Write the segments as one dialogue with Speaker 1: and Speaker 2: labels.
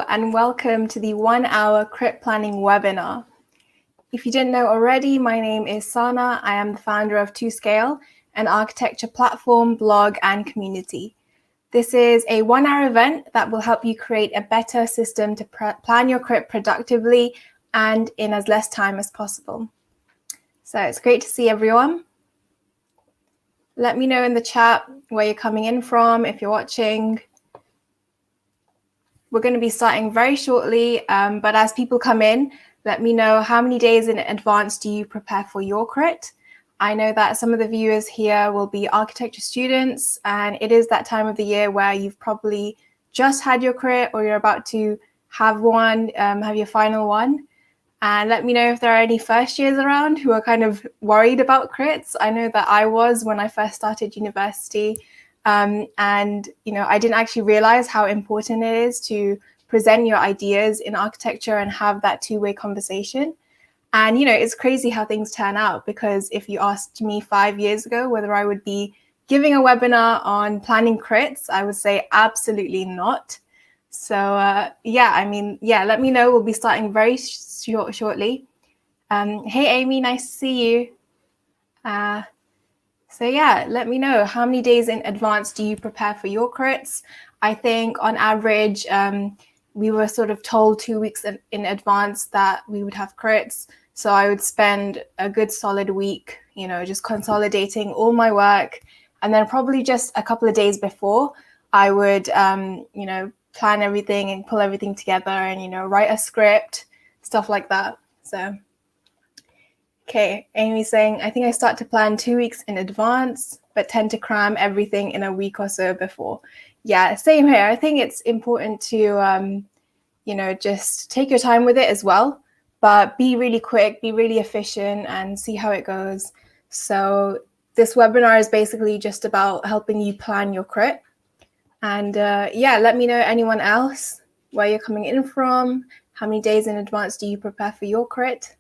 Speaker 1: and welcome to the 1 Hour Crit Planning webinar. If you didn't know already, my name is Sana. I am the founder of 2Scale, an architecture platform, blog, and community. This is a 1-hour event that will help you create a better system to plan your crit productively and in as less time as possible. So it's great to see everyone. Let me know in the chat where you're coming in from, if you're watching. We're going to be starting very shortly, but as people come in, let me know how many days in advance do you prepare for your crit. I know that some of the viewers here will be architecture students, and it is that time of the year where you've probably just had your crit or you're about to have one, have your final one. And let me know if there are any first years around who are kind of worried about crits. I know that I was when I first started university. And, you know, I didn't actually realize how important it is to present your ideas in architecture and have that two-way conversation. And, you know, it's crazy how things turn out, because if you asked me 5 years ago whether I would be giving a webinar on planning crits, I would say absolutely not. So, let me know. We'll be starting very shortly. Hey, Amy, nice to see you. Let me know how many days in advance do you prepare for your crits. I think on average, we were sort of told 2 weeks in advance that we would have crits. So I would spend a good solid week, you know, just consolidating all my work. And then probably just a couple of days before, I would, plan everything and pull everything together and, you know, write a script, stuff like that. So. Okay, Amy's saying, I think I start to plan 2 weeks in advance, but tend to cram everything in a week or so before. Yeah, same here. I think it's important to, just take your time with it as well, but be really quick, be really efficient, and see how it goes. So this webinar is basically just about helping you plan your crit. And let me know anyone else, where you're coming in from, how many days in advance do you prepare for your crit?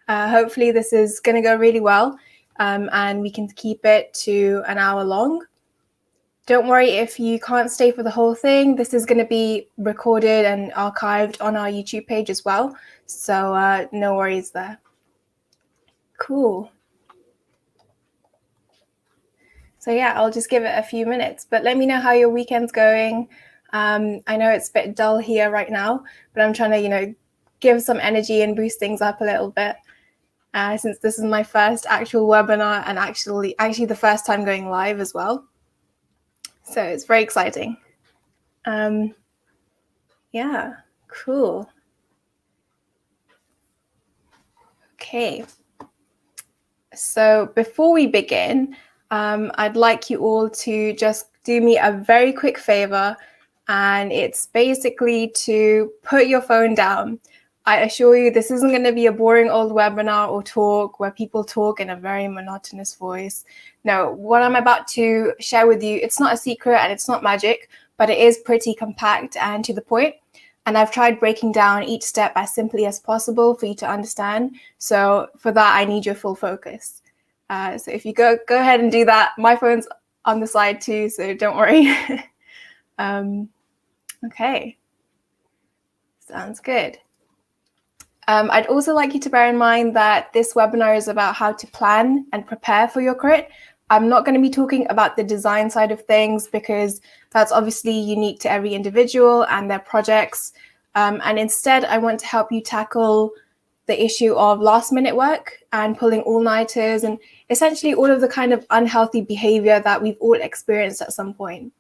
Speaker 1: Hopefully this is going to go really well, and we can keep it to an hour long. Don't worry if you can't stay for the whole thing. This is going to be recorded and archived on our YouTube page as well. So no worries there. Cool. So yeah, I'll just give it a few minutes, but let me know how your weekend's going. I know it's a bit dull here right now, but I'm trying to, give some energy and boost things up a little bit. Since this is my first actual webinar and actually the first time going live as well. So it's very exciting. Cool. Okay. So before we begin, I'd like you all to just do me a very quick favor, and it's basically to put your phone down. I assure you, this isn't going to be a boring old webinar or talk where people talk in a very monotonous voice. No, what I'm about to share with you, it's not a secret and it's not magic, but it is pretty compact and to the point. And I've tried breaking down each step as simply as possible for you to understand. So for that, I need your full focus. So if you go ahead and do that, my phone's on the side too, so don't worry. Okay, sounds good. I'd also like you to bear in mind that this webinar is about how to plan and prepare for your crit. I'm not going to be talking about the design side of things, because that's obviously unique to every individual and their projects. And instead, I want to help you tackle the issue of last-minute work and pulling all-nighters and essentially all of the kind of unhealthy behavior that we've all experienced at some point.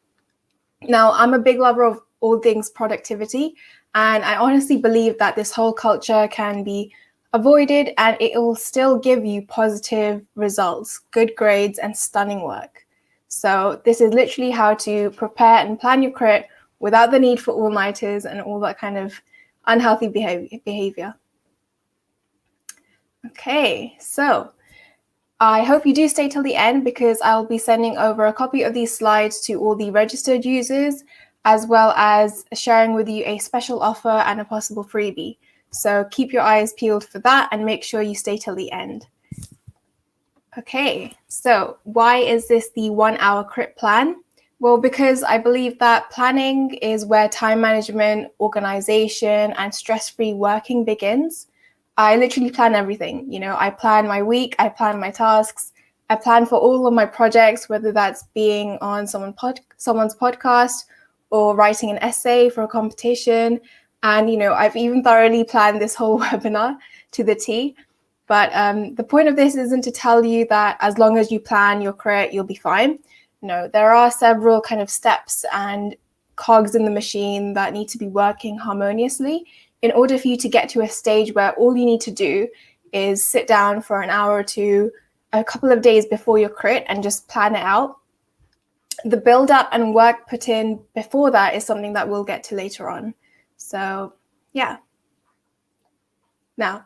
Speaker 1: Now, I'm a big lover of all things productivity, and I honestly believe that this whole culture can be avoided and it will still give you positive results, good grades, and stunning work. So this is literally how to prepare and plan your crit without the need for all-nighters and all that kind of unhealthy behavior. Okay, so I hope you do stay till the end, because I'll be sending over a copy of these slides to all the registered users, as well as sharing with you a special offer and a possible freebie. So keep your eyes peeled for that and make sure you stay till the end. Okay, so why is this the 1 hour crit plan? Well, because I believe that planning is where time management, organization, and stress-free working begins. I literally plan everything. I plan my week, I plan my tasks, I plan for all of my projects, whether that's being on someone's podcast or writing an essay for a competition. And, I've even thoroughly planned this whole webinar to the T. But the point of this isn't to tell you that as long as you plan your crit, you'll be fine. No, there are several kind of steps and cogs in the machine that need to be working harmoniously in order for you to get to a stage where all you need to do is sit down for an hour or two, a couple of days before your crit, and just plan it out. The build up and work put in before that is something that we'll get to later on. So yeah. Now,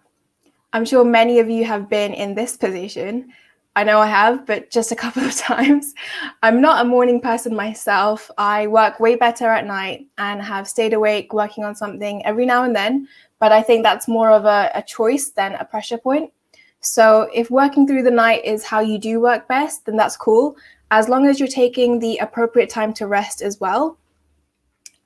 Speaker 1: I'm sure many of you have been in this position. I know I have, but just a couple of times. I'm not a morning person myself. I work way better at night and have stayed awake working on something every now and then, but I think that's more of a choice than a pressure point. So if working through the night is how you do work best, then that's cool, as long as you're taking the appropriate time to rest as well.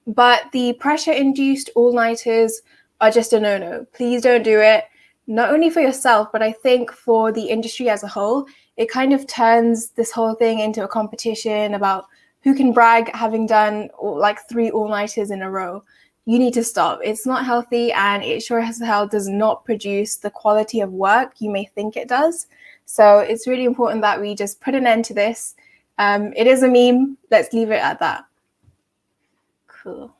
Speaker 1: But the pressure-induced all-nighters are just a no-no. Please don't do it. Not only for yourself, but I think for the industry as a whole. It kind of turns this whole thing into a competition about who can brag having done like 3 all-nighters in a row. You need to stop. It's not healthy, and it sure as hell does not produce the quality of work you may think it does. So it's really important that we just put an end to this. It is a meme. Let's leave it at that. Cool.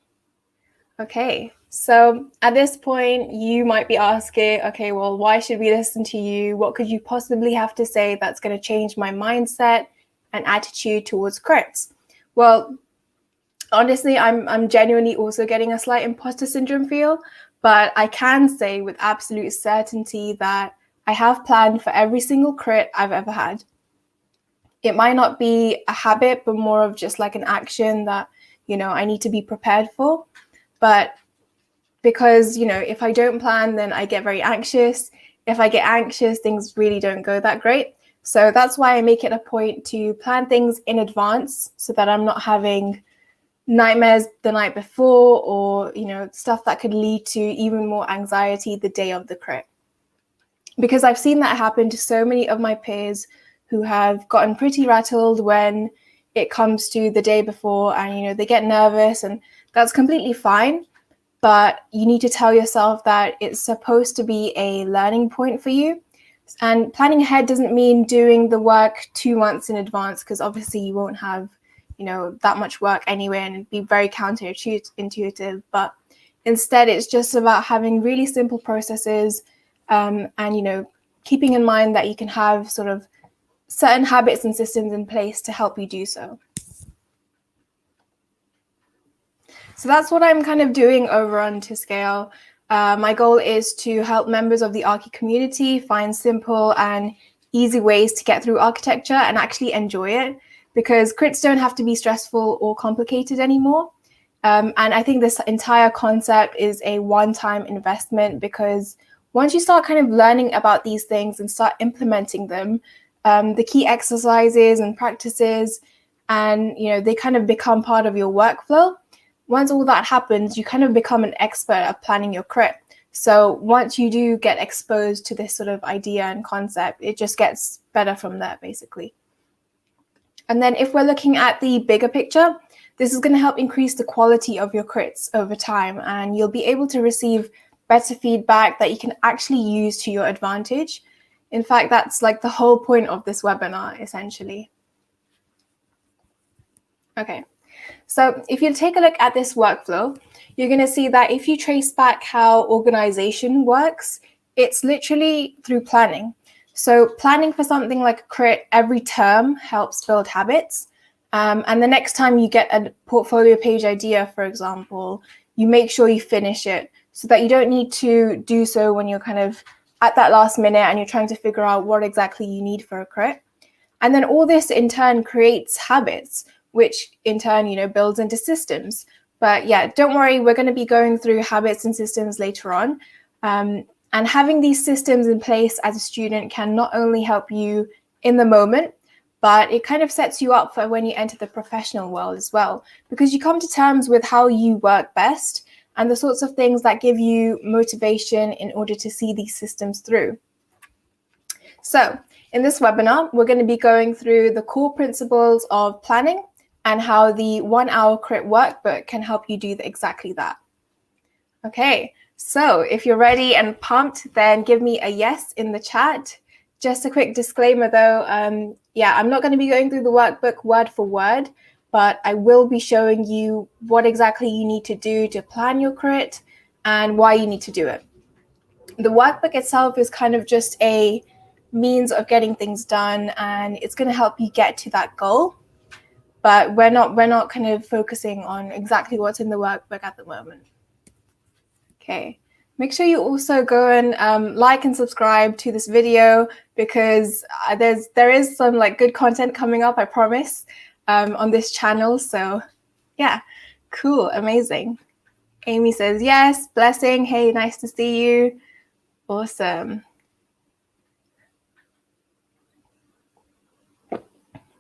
Speaker 1: Okay. So at this point, you might be asking, okay, well, why should we listen to you? What could you possibly have to say that's going to change my mindset and attitude towards crits? Well, honestly, I'm genuinely also getting a slight imposter syndrome feel, but I can say with absolute certainty that I have planned for every single crit I've ever had. It might not be a habit, but more of just like an action that, I need to be prepared for. But because, if I don't plan, then I get very anxious. If I get anxious, things really don't go that great. So that's why I make it a point to plan things in advance so that I'm not having nightmares the night before or, stuff that could lead to even more anxiety the day of the crit. Because I've seen that happen to so many of my peers who have gotten pretty rattled when it comes to the day before and, they get nervous, and that's completely fine. But you need to tell yourself that it's supposed to be a learning point for you. And planning ahead doesn't mean doing the work 2 months in advance, because obviously you won't have, that much work anyway, and it'd be very counterintuitive. But instead, it's just about having really simple processes and, keeping in mind that you can have sort of certain habits and systems in place to help you do so. So that's what I'm kind of doing over on To Scale. My goal is to help members of the Archi community find simple and easy ways to get through architecture and actually enjoy it, because crits don't have to be stressful or complicated anymore. And I think this entire concept is a one-time investment, because once you start kind of learning about these things and start implementing them, the key exercises and practices, and they kind of become part of your workflow. Once all that happens, you kind of become an expert at planning your crit. So once you do get exposed to this sort of idea and concept, it just gets better from there, basically. And then if we're looking at the bigger picture, this is going to help increase the quality of your crits over time, and you'll be able to receive better feedback that you can actually use to your advantage. In fact, that's like the whole point of this webinar, essentially. Okay. So if you take a look at this workflow, you're going to see that if you trace back how organization works, it's literally through planning. So planning for something like a crit every term helps build habits. And the next time you get a portfolio page idea, for example, you make sure you finish it so that you don't need to do so when you're kind of at that last minute and you're trying to figure out what exactly you need for a crit. And then all this in turn creates habits, which in turn, builds into systems. But yeah, don't worry, we're going to be going through habits and systems later on. And having these systems in place as a student can not only help you in the moment, but it kind of sets you up for when you enter the professional world as well, because you come to terms with how you work best and the sorts of things that give you motivation in order to see these systems through. So in this webinar, we're going to be going through the core principles of planning and how the 1 Hour Crit Workbook can help you do exactly that. Okay, so if you're ready and pumped, then give me a yes in the chat. Just a quick disclaimer though, I'm not going to be going through the workbook word for word, but I will be showing you what exactly you need to do to plan your crit and why you need to do it. The workbook itself is kind of just a means of getting things done, and it's going to help you get to that goal. But we're not kind of focusing on exactly what's in the workbook at the moment. Okay. Make sure you also go and like and subscribe to this video, because there is some like good content coming up, I promise, on this channel. So yeah, cool, amazing. Amy says yes, blessing. Hey, nice to see you. Awesome.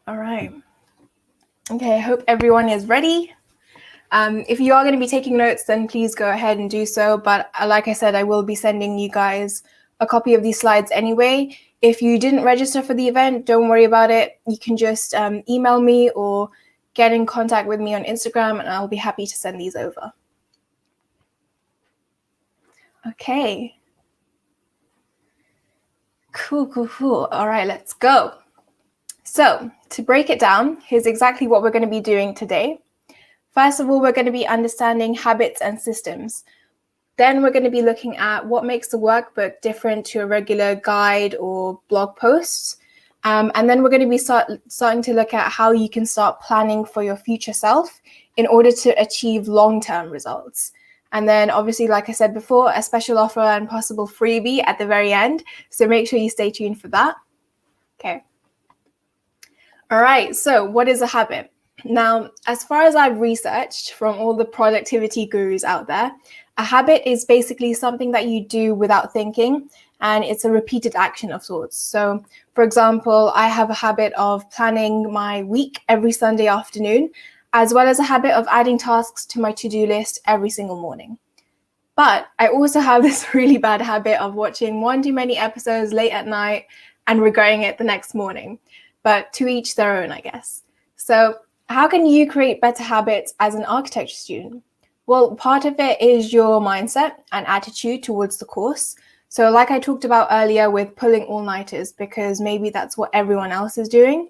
Speaker 1: All right. Okay, I hope everyone is ready. If you are going to be taking notes, then please go ahead and do so. But like I said, I will be sending you guys a copy of these slides anyway. If you didn't register for the event, don't worry about it. You can just email me or get in contact with me on Instagram, and I'll be happy to send these over. Okay. Cool. All right, let's go. So to break it down, here's exactly what we're going to be doing today. First of all, we're going to be understanding habits and systems. Then we're going to be looking at what makes the workbook different to a regular guide or blog post. And then we're going to be starting to look at how you can start planning for your future self in order to achieve long-term results. And then obviously, like I said before, a special offer and possible freebie at the very end. So make sure you stay tuned for that. Okay. All right, so what is a habit? Now, as far as I've researched from all the productivity gurus out there, a habit is basically something that you do without thinking, and it's a repeated action of sorts. So, for example, I have a habit of planning my week every Sunday afternoon, as well as a habit of adding tasks to my to-do list every single morning. But I also have this really bad habit of watching one too many episodes late at night and regretting it the next morning. But to each their own, I guess. So how can you create better habits as an architecture student? Well, part of it is your mindset and attitude towards the course. So like I talked about earlier with pulling all-nighters, because maybe that's what everyone else is doing.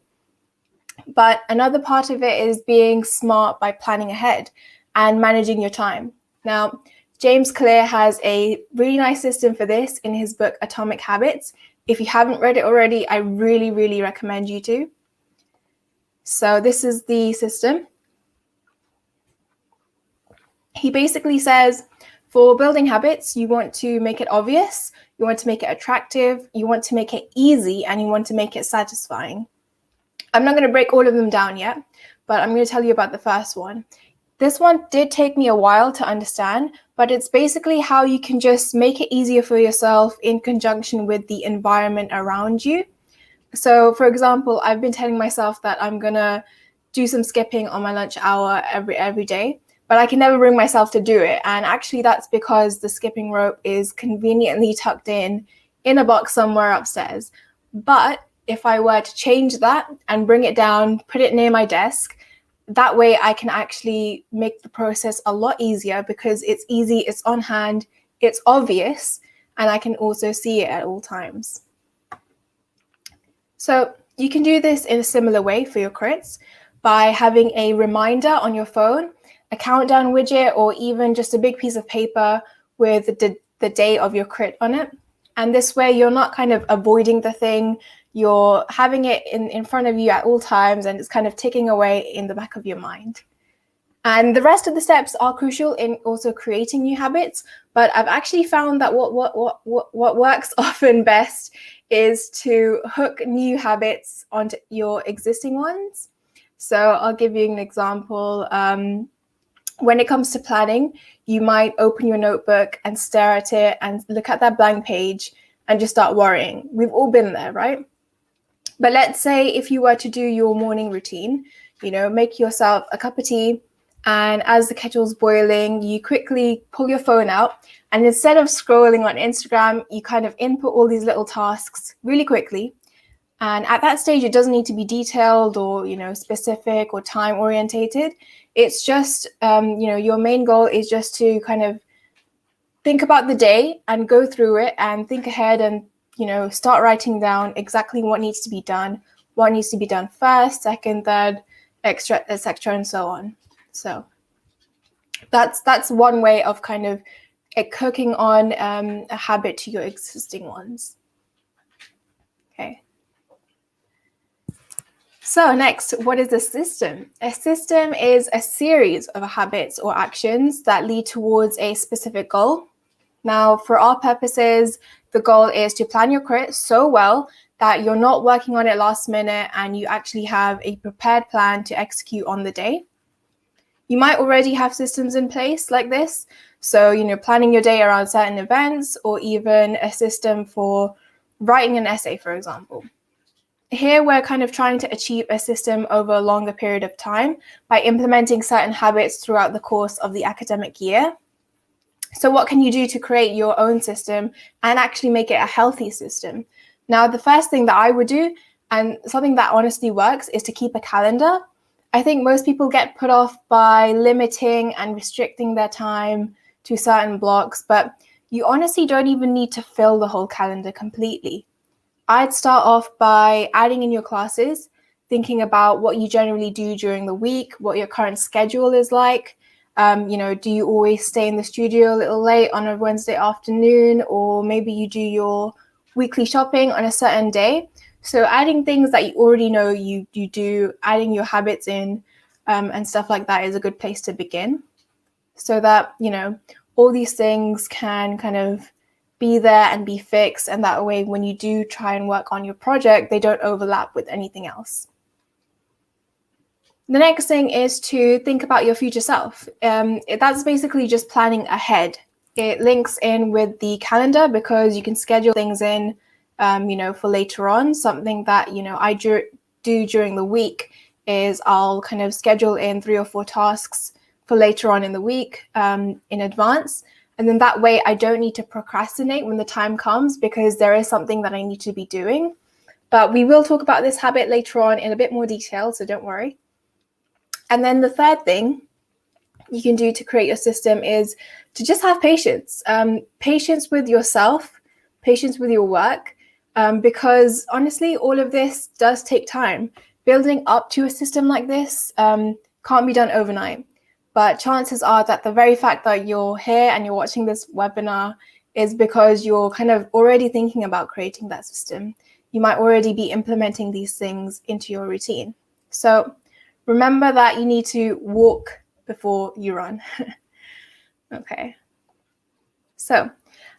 Speaker 1: But another part of it is being smart by planning ahead and managing your time. Now, James Clear has a really nice system for this in his book, Atomic Habits. If you haven't read it already, I really recommend you to. So this is the system. He basically says, for building habits, you want to make it obvious, you want to make it attractive, you want to make it easy, and you want to make it satisfying. I'm not going to break all of them down yet, but I'm going to tell you about the first one. This one did take me a while to understand, but it's basically how you can just make it easier for yourself in conjunction with the environment around you. So, for example, I've been telling myself that I'm going to do some skipping on my lunch hour every day, but I can never bring myself to do it. And actually, that's because the skipping rope is conveniently tucked in a box somewhere upstairs. But if I were to change that and bring it down, put it near my desk, that way I can actually make the process a lot easier, because it's easy, it's on hand, it's obvious, and I can also see it at all times. So you can do this in a similar way for your crits by having a reminder on your phone, a countdown widget, or even just a big piece of paper with the day of your crit on it. And this way you're not kind of avoiding the thing, you're having it in front of you at all times, and it's kind of ticking away in the back of your mind. And the rest of the steps are crucial in also creating new habits, but I've actually found that what works often best is to hook new habits onto your existing ones. So I'll give you an example. When it comes to planning, you might open your notebook and stare at it and look at that blank page and just start worrying. We've all been there, right? But let's say if you were to do your morning routine, make yourself a cup of tea, and as the kettle's boiling, you quickly pull your phone out, and instead of scrolling on Instagram, you kind of input all these little tasks really quickly. And at that stage, it doesn't need to be detailed or, specific or time orientated. It's just, your main goal is just to kind of think about the day and go through it and think ahead and, start writing down exactly what needs to be done first, second, third, extra, etc., and so on. So that's one way of kind of cooking on a habit to your existing ones. Okay. So next, what is a system? A system is a series of habits or actions that lead towards a specific goal. Now, for our purposes, the goal is to plan your crit so well that you're not working on it last minute and you actually have a prepared plan to execute on the day. You might already have systems in place like this. So, planning your day around certain events, or even a system for writing an essay, for example. Here, we're kind of trying to achieve a system over a longer period of time by implementing certain habits throughout the course of the academic year. So what can you do to create your own system and actually make it a healthy system? Now, the first thing that I would do, and something that honestly works, is to keep a calendar. I think most people get put off by limiting and restricting their time to certain blocks, but you honestly don't even need to fill the whole calendar completely. I'd start off by adding in your classes, thinking about what you generally do during the week, what your current schedule is like. Do you always stay in the studio a little late on a Wednesday afternoon, or maybe you do your weekly shopping on a certain day? So adding things that you already know you do, adding your habits in, and stuff like that is a good place to begin, so that, all these things can kind of be there and be fixed, and that way when you do try and work on your project, they don't overlap with anything else. The next thing is to think about your future self. That's basically just planning ahead. It links in with the calendar because you can schedule things in, for later on. Something that, I do during the week is I'll kind of schedule in 3 or 4 tasks for later on in the week in advance. And then that way I don't need to procrastinate when the time comes, because there is something that I need to be doing. But we will talk about this habit later on in a bit more detail, so don't worry. And then the third thing you can do to create your system is to just have patience. Patience with yourself, patience with your work, because honestly, all of this does take time. Building up to a system like this can't be done overnight. But chances are that the very fact that you're here and you're watching this webinar is because you're kind of already thinking about creating that system. You might already be implementing these things into your routine. So remember that you need to walk before you run. Okay. So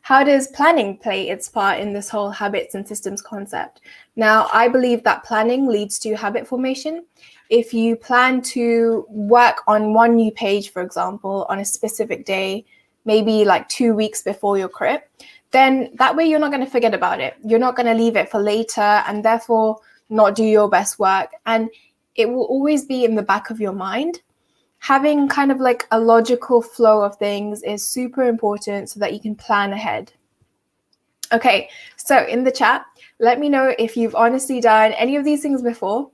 Speaker 1: how does planning play its part in this whole habits and systems concept? Now, I believe that planning leads to habit formation. If you plan to work on one new page, for example, on a specific day, maybe like 2 weeks before your crit, then that way you're not going to forget about it. You're not going to leave it for later and therefore not do your best work. And it will always be in the back of your mind. Having kind of like a logical flow of things is super important so that you can plan ahead. Okay, so in the chat, let me know if you've honestly done any of these things before.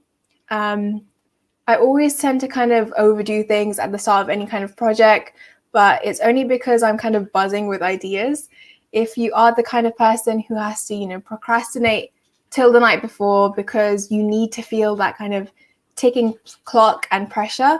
Speaker 1: I always tend to kind of overdo things at the start of any kind of project, but it's only because I'm kind of buzzing with ideas. If you are the kind of person who has to, procrastinate till the night before because you need to feel that kind of ticking clock and pressure,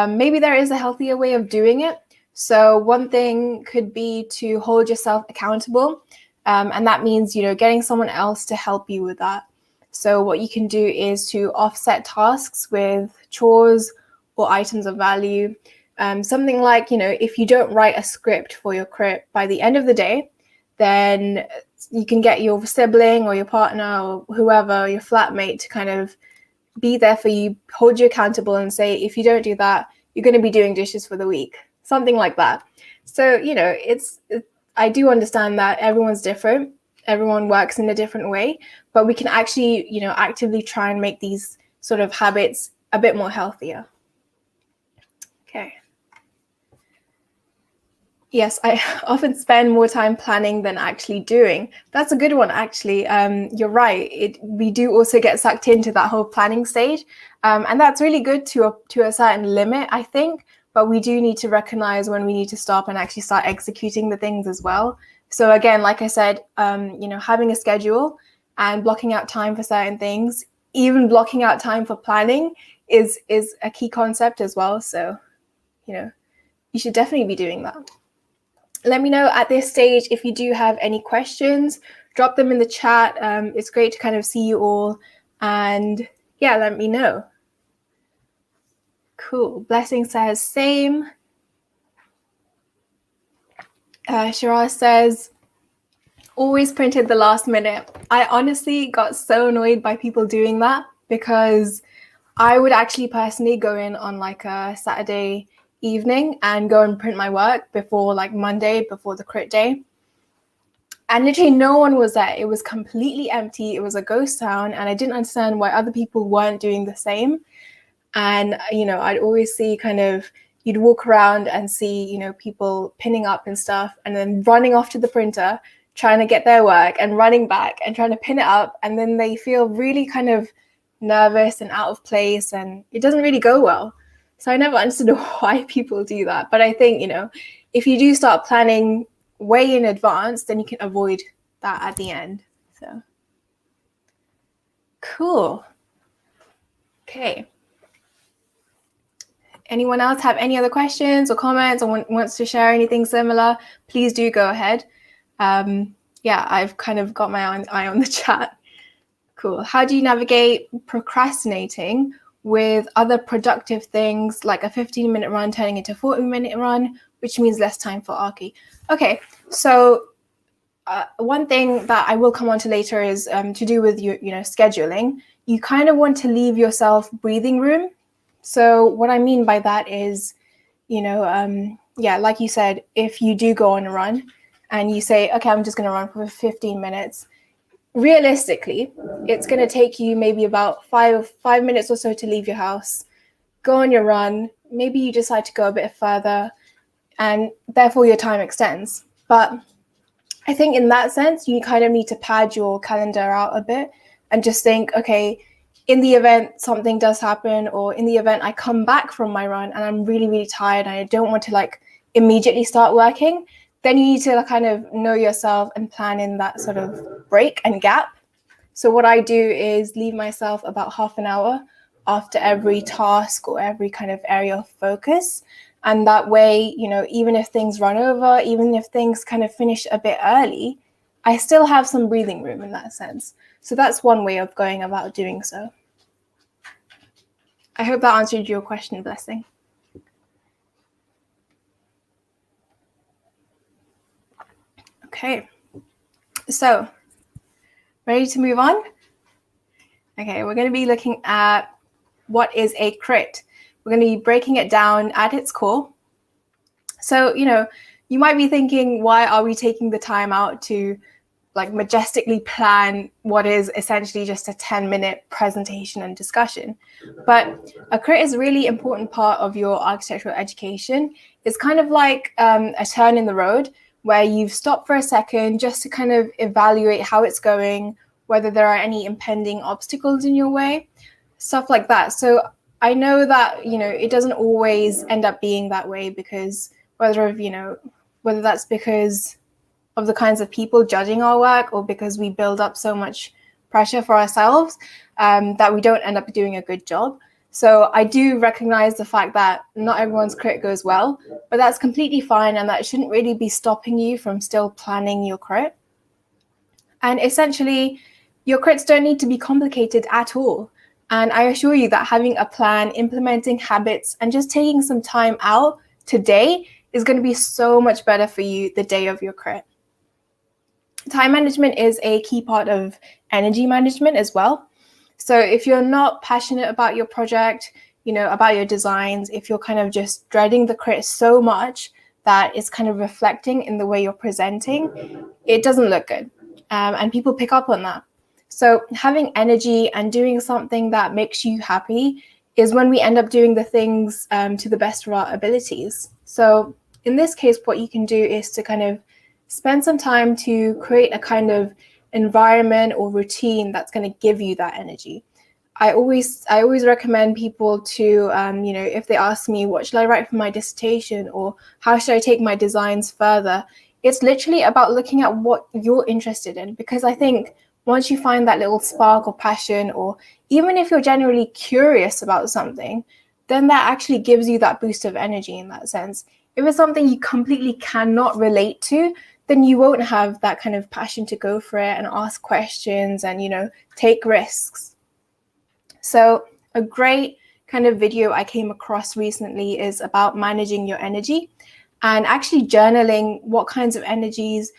Speaker 1: maybe there is a healthier way of doing it. So one thing could be to hold yourself accountable. And that means, getting someone else to help you with that. So what you can do is to offset tasks with chores or items of value. Something like, if you don't write a script for your crit by the end of the day, then you can get your sibling or your partner or whoever, your flatmate, to kind of be there for you, hold you accountable and say, if you don't do that, you're going to be doing dishes for the week, something like that. So, I do understand that everyone's different. everyone works in a different way, but we can actually, actively try and make these sort of habits a bit more healthier. Okay. Yes, I often spend more time planning than actually doing. That's a good one, actually. You're right. We do also get sucked into that whole planning stage. And that's really good to a certain limit, I think. But we do need to recognize when we need to stop and actually start executing the things as well. So again, like I said, having a schedule and blocking out time for certain things, even blocking out time for planning is a key concept as well. So, you should definitely be doing that. Let me know at this stage if you do have any questions. Drop them in the chat. It's great to kind of see you all. And yeah, let me know. Cool. Blessing says same. Shiraz says, always printed the last minute. I honestly got so annoyed by people doing that because I would actually personally go in on like a Saturday evening and go and print my work before like Monday, before the crit day. And literally no one was there. It was completely empty. It was a ghost town. And I didn't understand why other people weren't doing the same. And, I'd always see you'd walk around and see, people pinning up and stuff and then running off to the printer, trying to get their work and running back and trying to pin it up. And then they feel really kind of nervous and out of place and it doesn't really go well. So I never understood why people do that. But I think, if you do start planning way in advance, then you can avoid that at the end. So cool. Okay. Anyone else have any other questions or comments or wants to share anything similar? Please do go ahead. I've kind of got my eye on the chat. Cool. How do you navigate procrastinating with other productive things like a 15-minute run turning into a 40-minute run, which means less time for Archi? Okay, so one thing that I will come on to later is to do with your, scheduling. You kind of want to leave yourself breathing room. So what I mean by that is, like you said, if you do go on a run and you say, okay, I'm just going to run for 15 minutes, realistically, it's going to take you maybe about five minutes or so to leave your house, go on your run. Maybe you decide to go a bit further and therefore your time extends. But I think in that sense, you kind of need to pad your calendar out a bit and just think, okay, in the event something does happen, or in the event I come back from my run and I'm really, really tired and I don't want to immediately start working, then you need to kind of know yourself and plan in that sort of break and gap. So what I do is leave myself about half an hour after every task or every kind of area of focus. And that way, even if things run over, even if things kind of finish a bit early, I still have some breathing room in that sense. So that's one way of going about doing so. I hope that answered your question, Blessing. Okay, so ready to move on? Okay, we're going to be looking at what is a crit. We're going to be breaking it down at its core. So, you might be thinking, why are we taking the time out to majestically plan what is essentially just a 10-minute presentation and discussion? But a crit is a really important part of your architectural education. It's kind of like a turn in the road where you've stopped for a second just to kind of evaluate how it's going, whether there are any impending obstacles in your way, stuff like that. So I know that, it doesn't always end up being that way because whether that's because of the kinds of people judging our work or because we build up so much pressure for ourselves that we don't end up doing a good job. So I do recognize the fact that not everyone's crit goes well, but that's completely fine and that shouldn't really be stopping you from still planning your crit. And essentially, your crits don't need to be complicated at all. And I assure you that having a plan, implementing habits, and just taking some time out today is going to be so much better for you the day of your crit. Time management is a key part of energy management as well. So if you're not passionate about your project, about your designs, if you're kind of just dreading the crit so much that it's kind of reflecting in the way you're presenting, it doesn't look good. and people pick up on that. So having energy and doing something that makes you happy is when we end up doing the things to the best of our abilities. So in this case, what you can do is to kind of spend some time to create a kind of environment or routine that's going to give you that energy. I always recommend people to, if they ask me, what should I write for my dissertation, or how should I take my designs further? It's literally about looking at what you're interested in, because I think once you find that little spark or passion, or even if you're genuinely curious about something, then that actually gives you that boost of energy in that sense. If it's something you completely cannot relate to, then you won't have that kind of passion to go for it and ask questions and, take risks. So a great kind of video I came across recently is about managing your energy and actually journaling what kinds of actions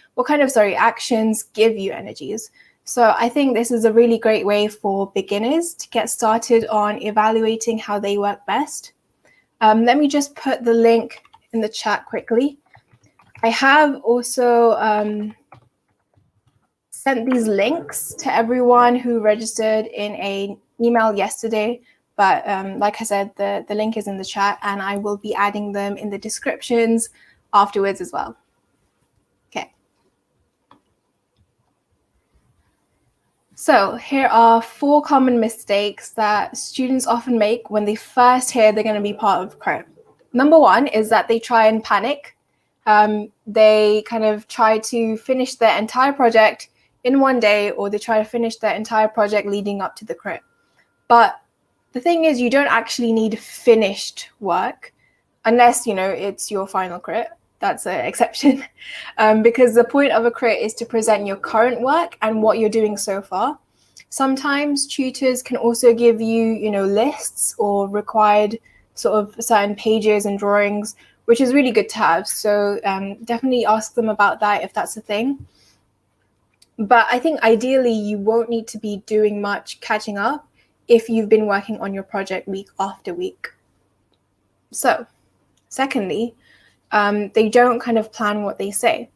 Speaker 1: give you energies. So I think this is a really great way for beginners to get started on evaluating how they work best. Let me just put the link in the chat quickly. I have also sent these links to everyone who registered in an email yesterday, but like I said, the link is in the chat, and I will be adding them in the descriptions afterwards as well. Okay. So here are 4 common mistakes that students often make when they first hear they're going to be part of crit. Number 1 is that they try and panic. They kind of try to finish their entire project in one day, or they try to finish their entire project leading up to the crit. But the thing is, you don't actually need finished work unless, it's your final crit. That's an exception, because the point of a crit is to present your current work and what you're doing so far. Sometimes tutors can also give you, lists or required sort of certain pages and drawings, which is really good to have. So definitely ask them about that if that's a thing. But I think ideally you won't need to be doing much catching up if you've been working on your project week after week. So secondly, they don't kind of plan what they say.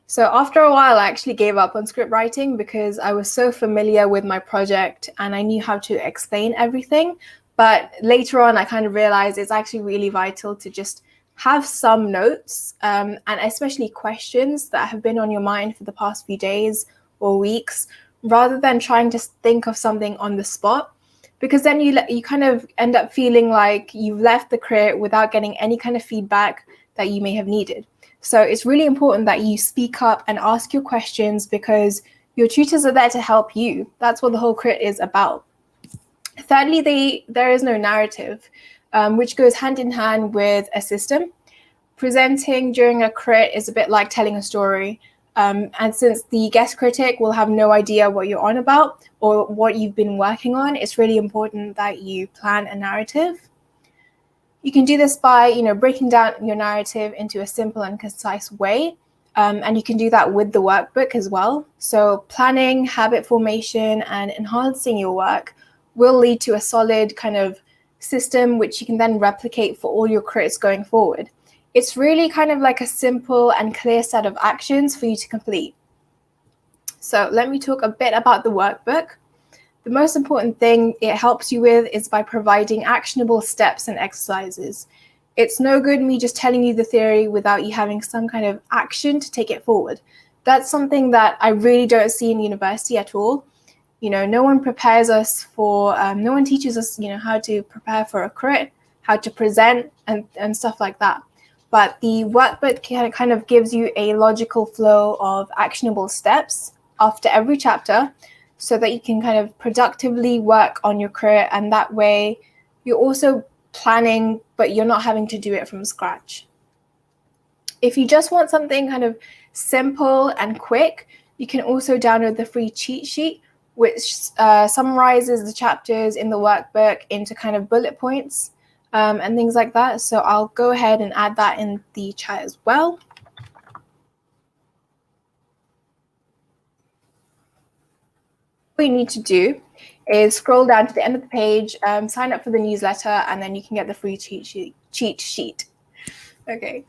Speaker 1: So after a while, I actually gave up on script writing because I was so familiar with my project and I knew how to explain everything. But later on, I kind of realized it's actually really vital to just have some notes and especially questions that have been on your mind for the past few days or weeks, rather than trying to think of something on the spot, because then you kind of end up feeling like you've left the crit without getting any kind of feedback that you may have needed. So it's really important that you speak up and ask your questions, because your tutors are there to help you. That's what the whole crit is about. Thirdly, there is no narrative, which goes hand in hand with a system. Presenting during a crit is a bit like telling a story. And since the guest critic will have no idea what you're on about or what you've been working on, it's really important that you plan a narrative. You can do this by, breaking down your narrative into a simple and concise way. And you can do that with the workbook as well. So planning, habit formation, and enhancing your work will lead to a solid kind of system which you can then replicate for all your crits going forward. It's really kind of like a simple and clear set of actions for you to complete. So let me talk a bit about the workbook. The most important thing it helps you with is by providing actionable steps and exercises. It's no good me just telling you the theory without you having some kind of action to take it forward. That's something that I really don't see in university at all. No one prepares us for, no one teaches us, how to prepare for a crit, how to present and stuff like that. But the workbook kind of gives you a logical flow of actionable steps after every chapter, so that you can kind of productively work on your crit, and that way you're also planning, but you're not having to do it from scratch. If you just want something kind of simple and quick, you can also download the free cheat sheet, which summarizes the chapters in the workbook into kind of bullet points and things like that. So I'll go ahead and add that in the chat as well. What you need to do is scroll down to the end of the page, sign up for the newsletter, and then you can get the free cheat sheet. Okay.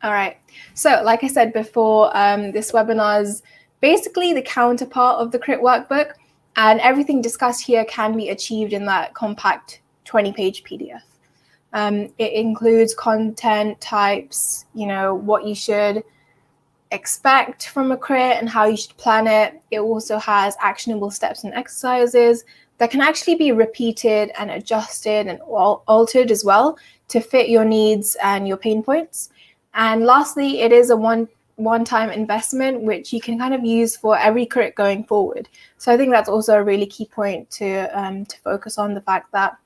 Speaker 1: All right. So like I said before, this webinar is basically the counterpart of the Crit Workbook, and everything discussed here can be achieved in that compact 20-page PDF. It includes content types, what you should expect from a crit and how you should plan it. It also has actionable steps and exercises that can actually be repeated and adjusted and altered as well to fit your needs and your pain points. And lastly, it is a one-time investment, which you can kind of use for every crit going forward. So I think that's also a really key point to focus on, the fact that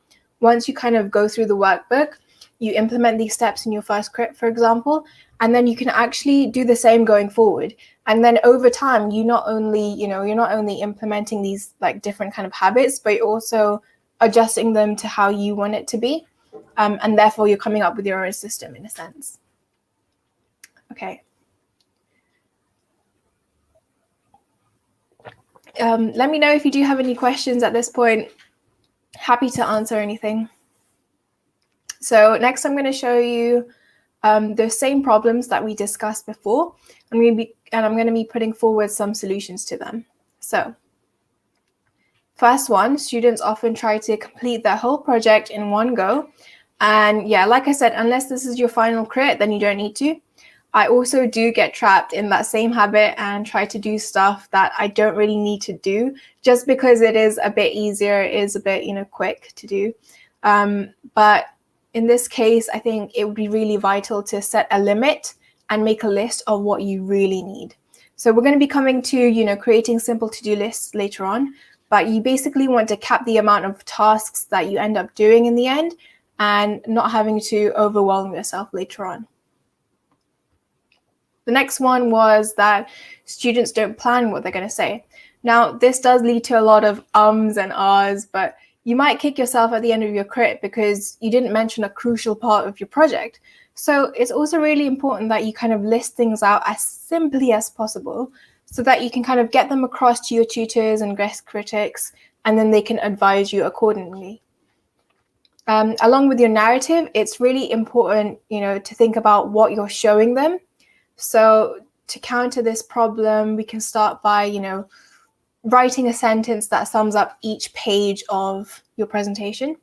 Speaker 1: once you kind of go through the workbook, you implement these steps in your first crit, for example, and then you can actually do the same going forward. And then over time, you're not only implementing these like different kind of habits, but you're also adjusting them to how you want it to be. And therefore you're coming up with your own system in a sense. Okay. Let me know if you do have any questions at this point. Happy to answer anything. So next I'm going to show you the same problems that we discussed before. I'm going to be putting forward some solutions to them. So first one, students often try to complete their whole project in one go. And yeah, like I said, unless this is your final crit, then you don't need to. I also do get trapped in that same habit and try to do stuff that I don't really need to do just because it is a bit easier, it is a bit, quick to do. But in this case, I think it would be really vital to set a limit and make a list of what you really need. So we're going to be coming to, creating simple to-do lists later on, but you basically want to cap the amount of tasks that you end up doing in the end and not having to overwhelm yourself later on. The next one was that students don't plan what they're going to say. Now, this does lead to a lot of ums and ahs, but you might kick yourself at the end of your crit because you didn't mention a crucial part of your project. So it's also really important that you kind of list things out as simply as possible so that you can kind of get them across to your tutors and guest critics, and then they can advise you accordingly. Along with your narrative, it's really important, to think about what you're showing them. So to counter this problem, we can start by, writing a sentence that sums up each page of your presentation,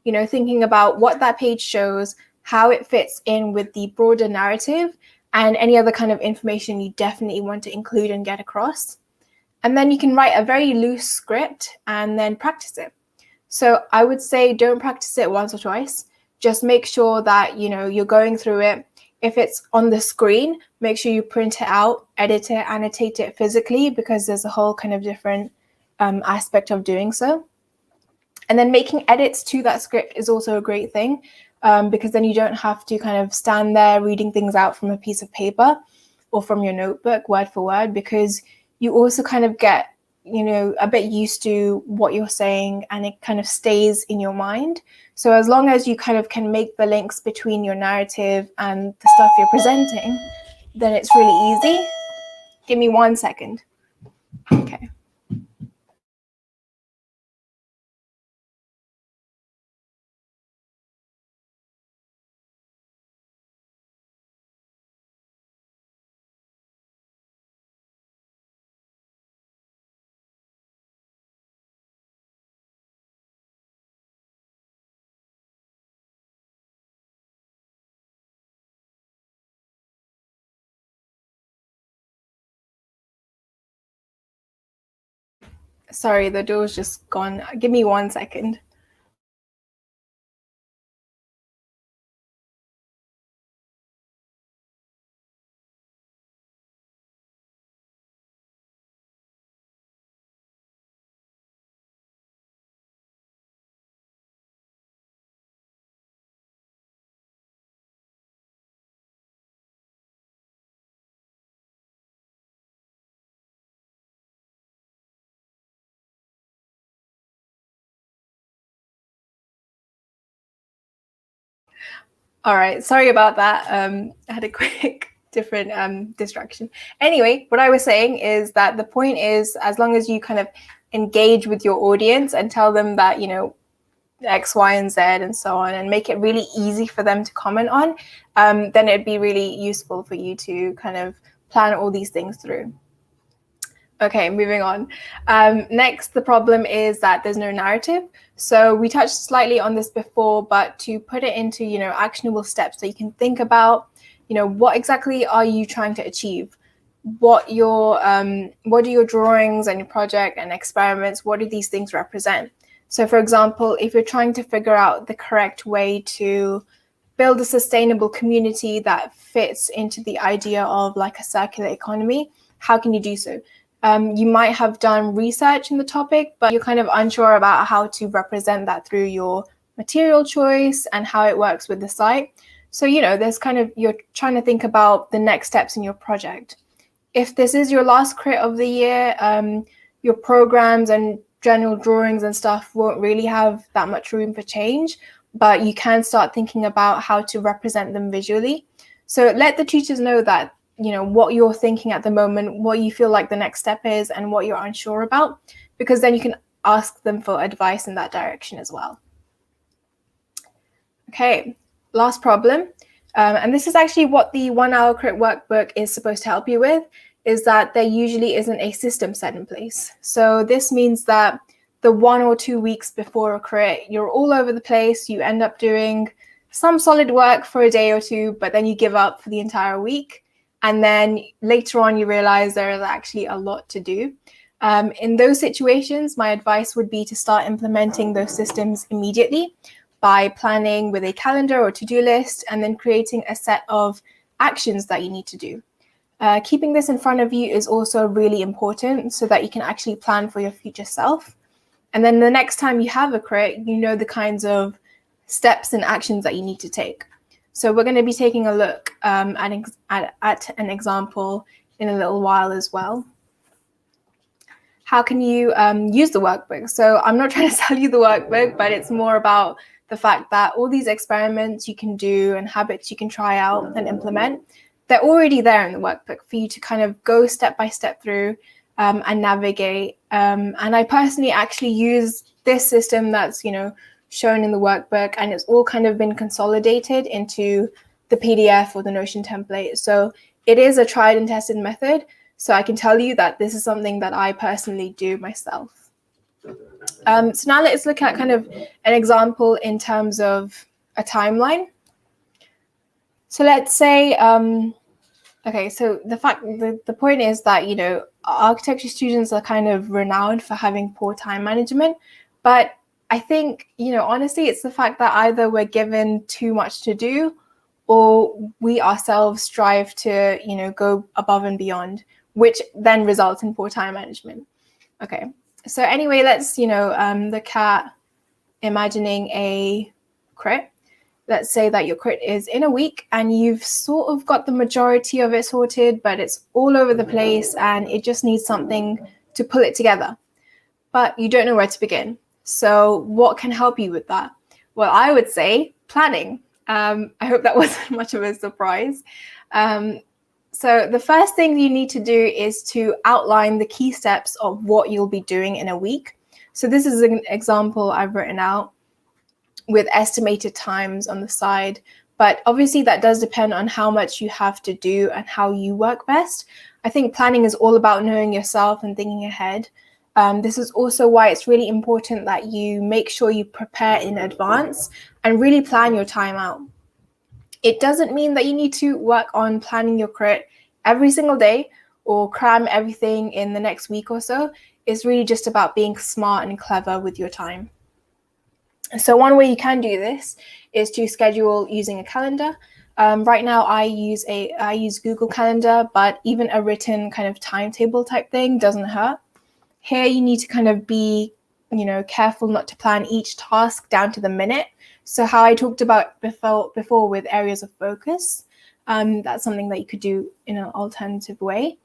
Speaker 1: thinking about what that page shows, how it fits in with the broader narrative, and any other kind of information you definitely want to include and get across. And then you can write a very loose script and then practice it. So I would say don't practice it once or twice. Just make sure that, you're going through it. If it's on the screen, make sure you print it out, edit it, annotate it physically, because there's a whole kind of different aspect of doing so. And then making edits to that script is also a great thing, because then you don't have to kind of stand there reading things out from a piece of paper or from your notebook word for word, because you also kind of get, a bit used to what you're saying and it kind of stays in your mind. So as long as you kind of can make the links between your narrative and the stuff you're presenting, then it's really easy. Give me 1 second. Okay. Sorry, the door's just gone. Give me 1 second. All right, sorry about that. I had a quick different distraction. Anyway, what I was saying is that the point is, as long as you kind of engage with your audience and tell them that, X, Y, and Z and so on, and make it really easy for them to comment on, then it'd be really useful for you to kind of plan all these things through. Okay, moving on. Next, the problem is that there's no narrative. So we touched slightly on this before, but to put it into, actionable steps that you can think about, what exactly are you trying to achieve? What are your drawings and your project and experiments, what do these things represent? So for example, if you're trying to figure out the correct way to build a sustainable community that fits into the idea of like a circular economy, how can you do so? You might have done research in the topic, but you're kind of unsure about how to represent that through your material choice and how it works with the site. So, there's you're trying to think about the next steps in your project. If this is your last crit of the year, your programs and general drawings and stuff won't really have that much room for change, but you can start thinking about how to represent them visually. So let the tutors know that, what you're thinking at the moment, what you feel like the next step is, and what you're unsure about, because then you can ask them for advice in that direction as well. Okay, last problem. And this is actually what the 1 Hour Crit Workbook is supposed to help you with, is that there usually isn't a system set in place. So this means that the 1 or 2 weeks before a crit, you're all over the place, you end up doing some solid work for a day or two, but then you give up for the entire week. And then later on, you realize there is actually a lot to do. In those situations, my advice would be to start implementing those systems immediately by planning with a calendar or to-do list, and then creating a set of actions that you need to do. Keeping this in front of you is also really important so that you can actually plan for your future self. And then the next time you have a crit, you know the kinds of steps and actions that you need to take. So we're going to be taking a look at an example in a little while as well. How can you use the workbook? So I'm not trying to sell you the workbook, but it's more about the fact that all these experiments you can do and habits you can try out and implement, they're already there in the workbook for you to kind of go step by step through and navigate. And I personally actually use this system that's, shown in the workbook, and it's all kind of been consolidated into the PDF or the Notion template. So it is a tried and tested method. So I can tell you that this is something that I personally do myself. So now let's look at kind of an example in terms of a timeline. So let's say, okay, so the point is that, architecture students are kind of renowned for having poor time management, but I think, honestly, it's the fact that either we're given too much to do, or we ourselves strive to, go above and beyond, which then results in poor time management. Okay, so anyway, let's, look at imagining a crit. Let's say that your crit is in a week and you've sort of got the majority of it sorted, but it's all over the place and it just needs something to pull it together, but you don't know where to begin. So what can help you with that? Well, I would say planning. I hope that wasn't much of a surprise. So the first thing you need to do is to outline the key steps of what you'll be doing in a week. So this is an example I've written out with estimated times on the side, but obviously that does depend on how much you have to do and how you work best. I think planning is all about knowing yourself and thinking ahead. This is also why it's really important that you make sure you prepare in advance and really plan your time out. It doesn't mean that you need to work on planning your crit every single day or cram everything in the next week or so. It's really just about being smart and clever with your time. So one way you can do this is to schedule using a calendar. Right now I use Google Calendar, but even a written kind of timetable type thing doesn't hurt. Here you need to kind of be, careful not to plan each task down to the minute. So how I talked about before with areas of focus, that's something that you could do in an alternative way.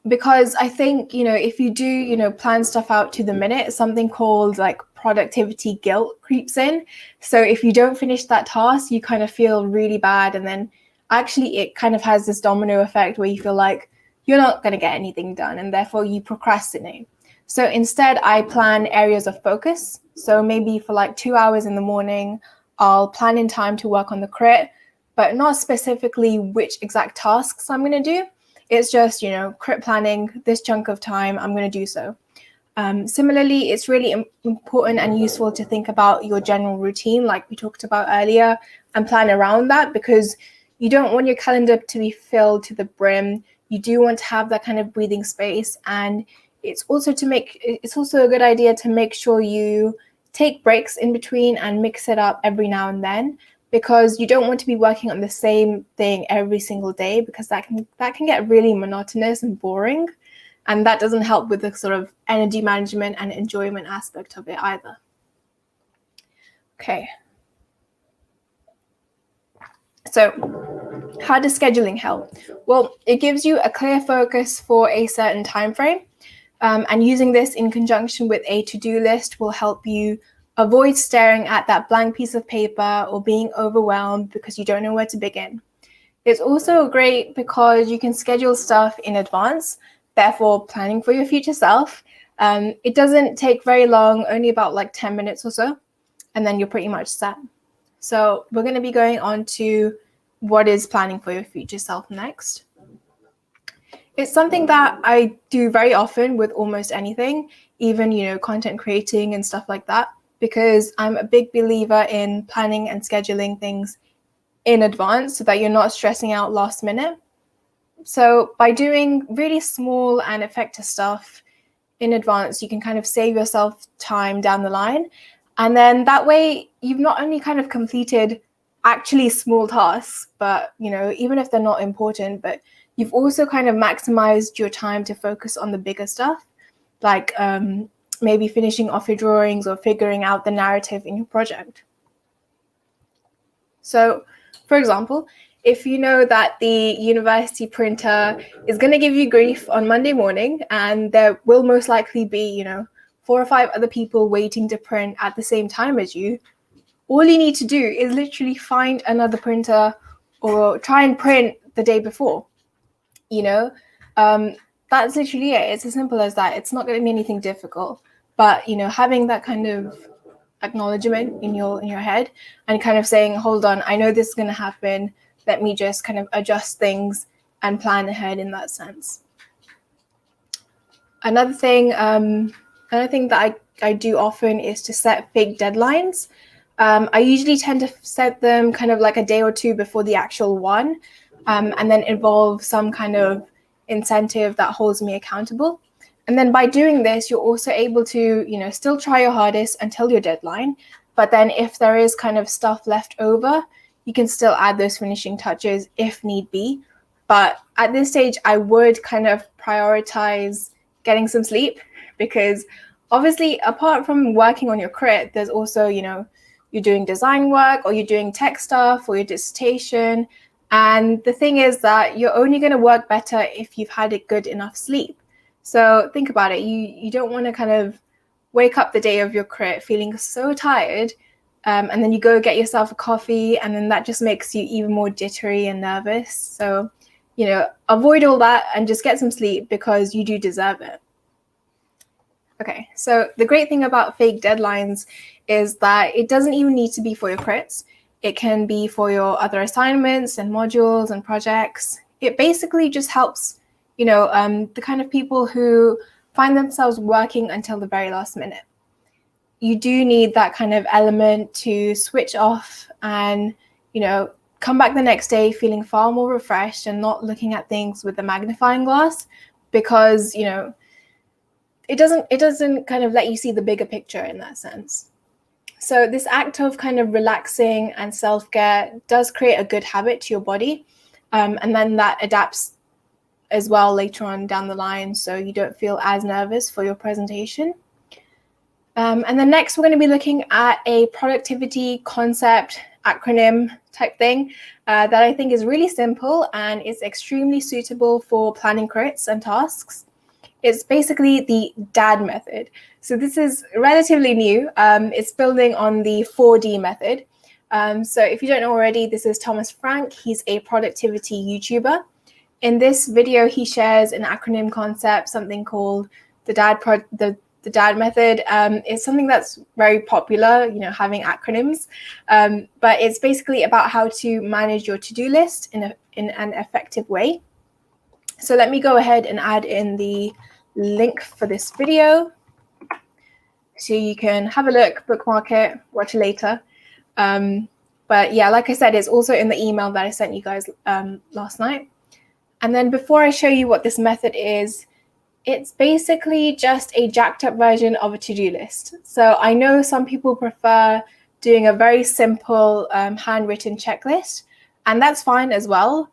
Speaker 1: Because I think, if you do, plan stuff out to the minute, something called like productivity guilt creeps in. So if you don't finish that task, you kind of feel really bad. And then actually it kind of has this domino effect where you feel like you're not going to get anything done and therefore you procrastinate. So instead, I plan areas of focus. So maybe for like 2 hours in the morning, I'll plan in time to work on the crit, but not specifically which exact tasks I'm going to do. It's just, crit planning, this chunk of time, I'm going to do so. Similarly, it's really important and useful to think about your general routine, like we talked about earlier, and plan around that, because you don't want your calendar to be filled to the brim. You do want to have that kind of breathing space, and it's also a good idea to make sure you take breaks in between and mix it up every now and then, because you don't want to be working on the same thing every single day, because that can get really monotonous and boring. And that doesn't help with the sort of energy management and enjoyment aspect of it either. Okay. So how does scheduling help? Well, it gives you a clear focus for a certain time frame. And using this in conjunction with a to-do list will help you avoid staring at that blank piece of paper or being overwhelmed because you don't know where to begin. It's also great because you can schedule stuff in advance, therefore planning for your future self. It doesn't take very long, only about like 10 minutes or so, and then you're pretty much set. So we're going to be going on to what is planning for your future self next. It's something that I do very often with almost anything, even, content creating and stuff like that, because I'm a big believer in planning and scheduling things in advance so that you're not stressing out last minute. So by doing really small and effective stuff in advance, you can kind of save yourself time down the line. And then that way you've not only kind of completed actually small tasks, but, even if they're not important, but you've also kind of maximized your time to focus on the bigger stuff, like maybe finishing off your drawings or figuring out the narrative in your project. So, for example, if you know that the university printer is going to give you grief on Monday morning, and there will most likely be, 4 or 5 other people waiting to print at the same time as you, all you need to do is literally find another printer or try and print the day before. That's literally it. It's as simple as that. It's not going to be anything difficult, but having that kind of acknowledgement in your head and kind of saying, hold on, I know this is going to happen, let me just kind of adjust things and plan ahead in that sense. Another thing that I do often is to set big deadlines. I usually tend to set them kind of like a day or two before the actual one, and then involve some kind of incentive that holds me accountable. And then by doing this, you're also able to, still try your hardest until your deadline. But then if there is kind of stuff left over, you can still add those finishing touches if need be. But at this stage, I would kind of prioritize getting some sleep, because obviously, apart from working on your crit, there's also, you're doing design work, or you're doing tech stuff, or your dissertation. And the thing is that you're only going to work better if you've had a good enough sleep. So think about it. You don't want to kind of wake up the day of your crit feeling so tired, and then you go get yourself a coffee, and then that just makes you even more jittery and nervous. So, avoid all that and just get some sleep, because you do deserve it. Okay, so the great thing about fake deadlines is that it doesn't even need to be for your crits. It can be for your other assignments and modules and projects. It basically just helps, the kind of people who find themselves working until the very last minute. You do need that kind of element to switch off and, come back the next day feeling far more refreshed and not looking at things with a magnifying glass, because, it doesn't kind of let you see the bigger picture in that sense. So this act of kind of relaxing and self-care does create a good habit to your body, and then that adapts as well later on down the line, so you don't feel as nervous for your presentation. And then next, we're going to be looking at a productivity concept acronym type thing that I think is really simple and is extremely suitable for planning crits and tasks. It's basically the DAD method. So this is relatively new. It's building on the 4D method. So if you don't know already, this is Thomas Frank. He's a productivity YouTuber. In this video, he shares an acronym concept, something called the DAD method is something that's very popular, having acronyms, but it's basically about how to manage your to-do list in an effective way. So let me go ahead and add in the link for this video so you can have a look, bookmark it, watch it later. But yeah, like I said, it's also in the email that I sent you guys last night. And then before I show you what this method is, it's basically just a jacked up version of a to-do list. So I know some people prefer doing a very simple handwritten checklist, and that's fine as well,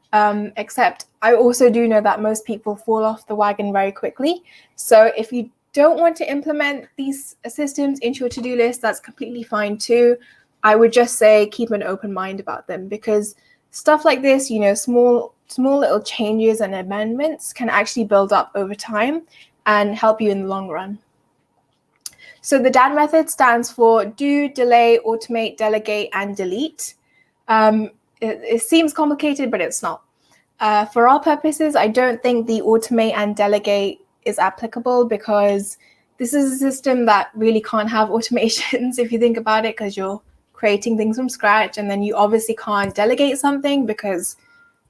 Speaker 1: except I also do know that most people fall off the wagon very quickly. So if you don't want to implement these systems into your to-do list, that's completely fine too. I would just say keep an open mind about them, because stuff like this, small little changes and amendments can actually build up over time and help you in the long run. So the DAD method stands for do, delay, automate, delegate, and delete. It seems complicated, but it's not. For our purposes, I don't think the automate and delegate is applicable, because this is a system that really can't have automations if you think about it, because you're creating things from scratch, and then you obviously can't delegate something because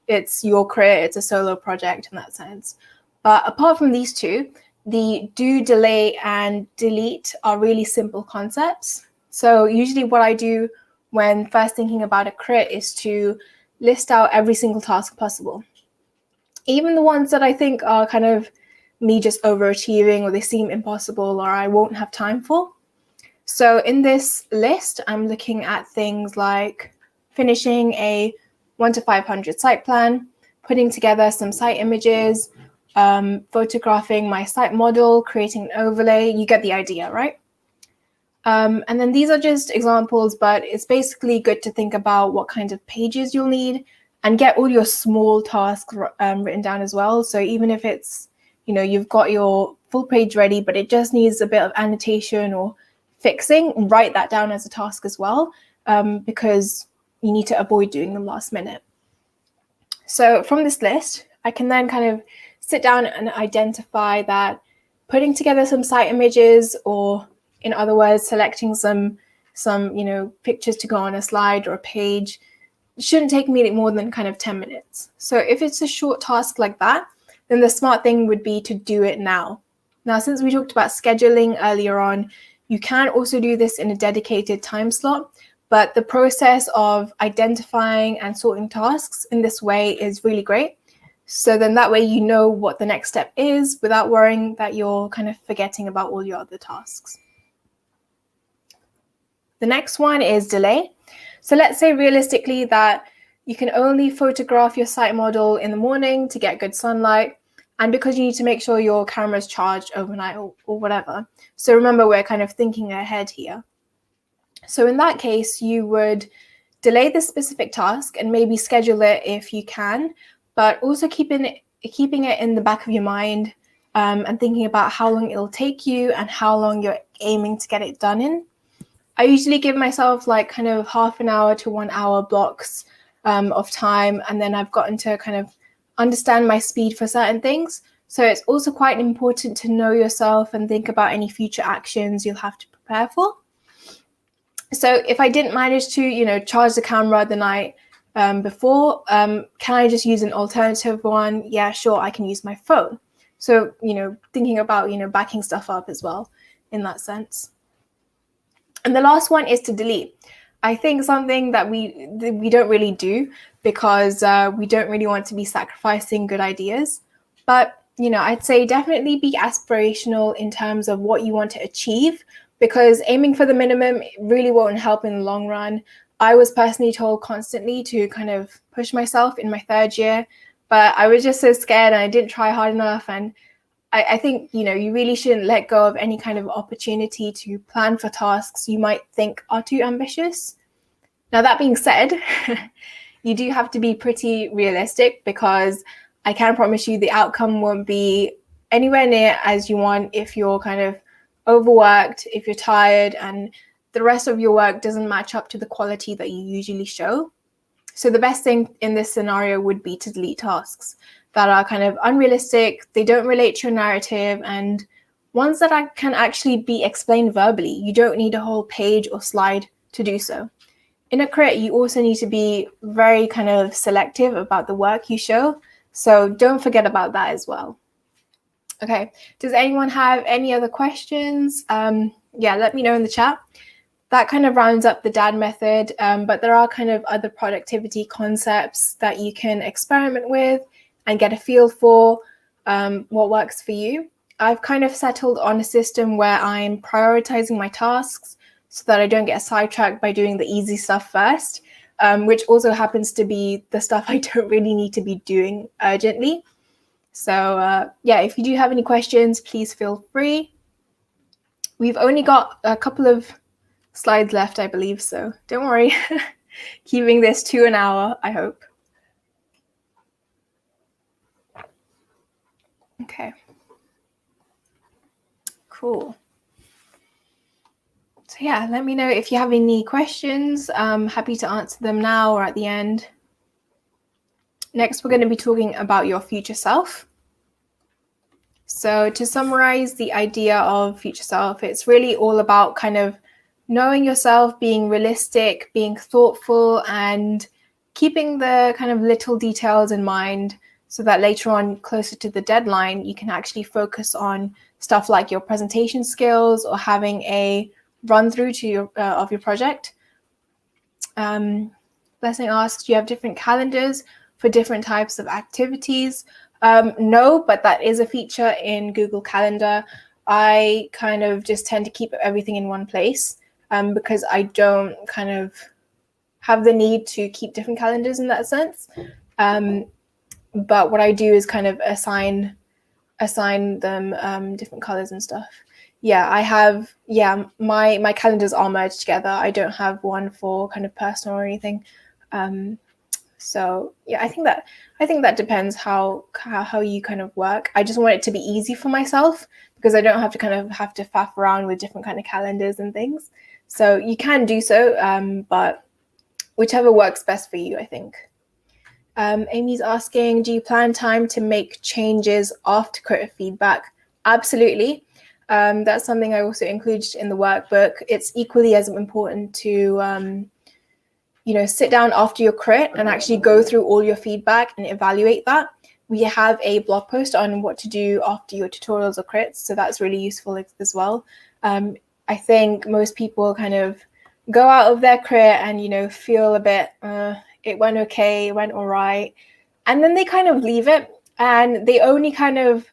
Speaker 1: it's your crit, it's a solo project in that sense. But apart from these two, the do, delay, and delete are really simple concepts. So usually what I do when first thinking about a crit is to list out every single task possible, even the ones that I think are kind of me just overachieving, or they seem impossible, or I won't have time for. So in this list, I'm looking at things like finishing a 1 to 500 site plan, putting together some site images, photographing my site model, creating an overlay. You get the idea, right? And then these are just examples, but it's basically good to think about what kind of pages you'll need and get all your small tasks written down as well. So even if it's, you've got your full page ready, but it just needs a bit of annotation or fixing, write that down as a task as well, because you need to avoid doing them last minute. So from this list, I can then kind of sit down and identify that putting together some site images, or in other words, selecting some pictures to go on a slide or a page, shouldn't take me more than kind of 10 minutes. So if it's a short task like that, then the smart thing would be to do it now. Now, since we talked about scheduling earlier on, you can also do this in a dedicated time slot, but the process of identifying and sorting tasks in this way is really great. So then that way you know what the next step is without worrying that you're kind of forgetting about all your other tasks. The next one is delay. So let's say realistically that you can only photograph your site model in the morning to get good sunlight, and because you need to make sure your camera's charged overnight or whatever. So remember, we're kind of thinking ahead here. So in that case, you would delay this specific task and maybe schedule it if you can, but also keeping it in the back of your mind, and thinking about how long it'll take you and how long you're aiming to get it done in. I usually give myself like kind of half an hour to 1 hour blocks of time, and then I've gotten to kind of understand my speed for certain things. So it's also quite important to know yourself and think about any future actions you'll have to prepare for. So if I didn't manage to, charge the camera the night before, can I just use an alternative one? Yeah, sure, I can use my phone. So, thinking about, backing stuff up as well in that sense. And the last one is to delete. I think something that we don't really do, because we don't really want to be sacrificing good ideas. But, I'd say definitely be aspirational in terms of what you want to achieve, because aiming for the minimum really won't help in the long run. I was personally told constantly to kind of push myself in my third year, but I was just so scared and I didn't try hard enough. And I think, you really shouldn't let go of any kind of opportunity to plan for tasks you might think are too ambitious. Now, that being said, you do have to be pretty realistic, because I can promise you the outcome won't be anywhere near as you want if you're kind of overworked, if you're tired, and the rest of your work doesn't match up to the quality that you usually show. So the best thing in this scenario would be to delete tasks that are kind of unrealistic, they don't relate to your narrative, and ones that can actually be explained verbally. You don't need a whole page or slide to do so. In a crit, you also need to be very kind of selective about the work you show. So don't forget about that as well. Okay, does anyone have any other questions? Yeah, let me know in the chat. That kind of rounds up the DAD method, but there are kind of other productivity concepts that you can experiment with and get a feel for what works for you. I've kind of settled on a system where I'm prioritizing my tasks so that I don't get sidetracked by doing the easy stuff first, which also happens to be the stuff I don't really need to be doing urgently. So yeah, if you do have any questions, please feel free. We've only got a couple of slides left, I believe, so don't worry. Keeping this to an hour, I hope. Okay. Cool. So yeah, let me know if you have any questions. I'm happy to answer them now or at the end. Next, we're going to be talking about your future self. So to summarize the idea of future self, it's really all about kind of knowing yourself, being realistic, being thoughtful, and keeping the kind of little details in mind so that later on, closer to the deadline, you can actually focus on stuff like your presentation skills or having a run through to your of your project. Blessing asks, do you have different calendars for different types of activities? No, but that is a feature in Google Calendar. I kind of just tend to keep everything in one place because I don't kind of have the need to keep different calendars in that sense. But what I do is kind of assign them different colors and stuff. Yeah, I have, my calendars are merged together. I don't have one for kind of personal or anything. So yeah, I think that depends how you kind of work. I just want it to be easy for myself because I don't have to faff around with different kind of calendars and things. So you can do so, but whichever works best for you, I think. Amy's asking, do you plan time to make changes after crit feedback? Absolutely. That's something I also included in the workbook. It's equally as important to sit down after your crit and actually go through all your feedback and evaluate that. We have a blog post on what to do after your tutorials or crits, so that's really useful as well. I think most people kind of go out of their crit and feel a bit it went okay, it went all right, and then they kind of leave it and they only kind of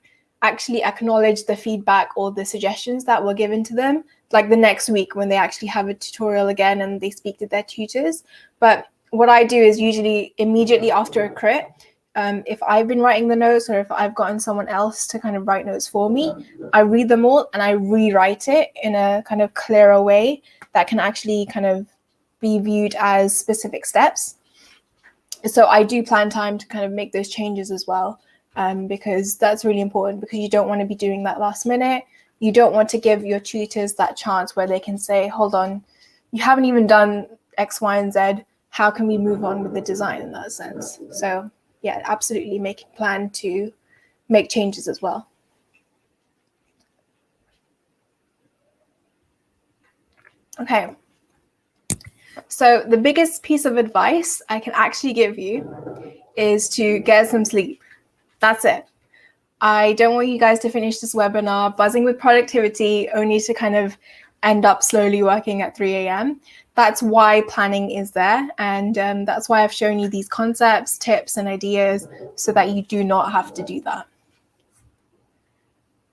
Speaker 1: actually acknowledge the feedback or the suggestions that were given to them like the next week when they actually have a tutorial again and they speak to their tutors. But what I do is usually immediately after a crit, if I've been writing the notes or if I've gotten someone else to kind of write notes for me, I read them all and I rewrite it in a kind of clearer way that can actually kind of be viewed as specific steps. So I do plan time to kind of make those changes as well, because that's really important, because you don't want to be doing that last minute. You don't want to give your tutors that chance where they can say, hold on, you haven't even done X, Y, and Z. How can we move on with the design in that sense? So yeah, absolutely make a plan to make changes as well. Okay. So the biggest piece of advice I can actually give you is to get some sleep. That's it. I don't want you guys to finish this webinar buzzing with productivity only to kind of end up slowly working at 3 a.m. That's why planning is there. And that's why I've shown you these concepts, tips, and ideas so that you do not have to do that.